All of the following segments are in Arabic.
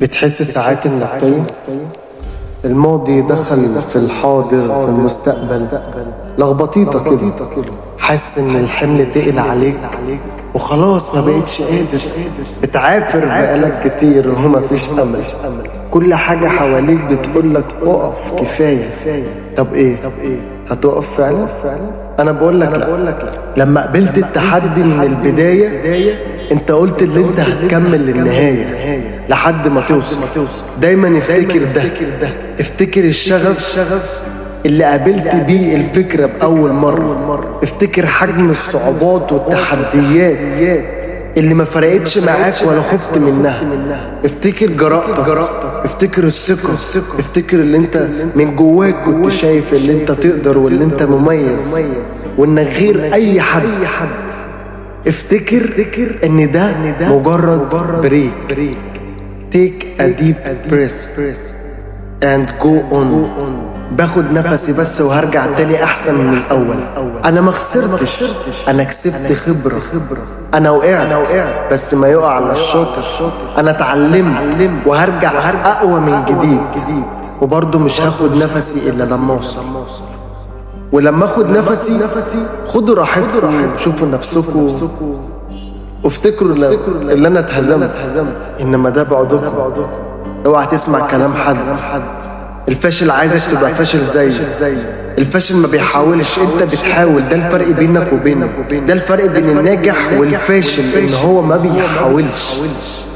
بتحس ساعات انك تايه؟ الماضي دخل في الحاضر في المستقبل، لخبطيطة كده، حاسس ان الحمل تقل عليك وخلاص ما بقتش قادر، بتعافر بقالك كتير وما فيش امل، كل حاجة حواليك بتقولك اقف كفاية. طب ايه هتقف فعلا؟ انا بقولك لا. لما قبلت التحدي من البداية انت قلت اللي انت هتكمل للنهاية لحد ما توصل. دايما افتكر ده، افتكر الشغف اللي قابلت بيه الفكرة بأول مرة، افتكر حجم الصعوبات والتحديات اللي ما فرقتش معاك ولا خفت منها، افتكر جرأتك، افتكر الثقة، افتكر اللي انت من جواك كنت شايف اللي انت تقدر واللي انت مميز وانك غير اي حد. افتكر ان ده مجرد بريك. Take a deep breath and go on. باخد نفسي بس وهرجع تاني احسن من الاول. انا ما خسرتش، انا كسبت خبرة. انا وقعت بس ما يقع على الشاطر. انا اتعلمت وهرجع اقوى من جديد، وبرضه مش هاخد نفسي الا لما اوصل. ولما اخد نفسي خدوا راحتكم، شوفوا نفسكم وافتكروا اللي انا اتهزمت، انما ده بعدكم. اوعى تسمع كلام حد. الفاشل عايزك تبقى فاشل زيه. الفاشل ما بيحاولش، انت بتحاول. ده الفرق بينك وبينه، ده الفرق بين الناجح والفاشل، ان هو ما بيحاولش،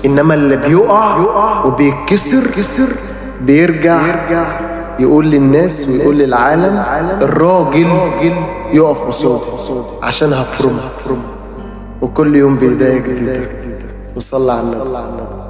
انما اللي بيقع وبيتكسر بيرجع يقول للناس ويقول للعالم الراجل يقف قصادي عشان هفرمه. وكل يوم بداية جديدة. وصلى على النبي.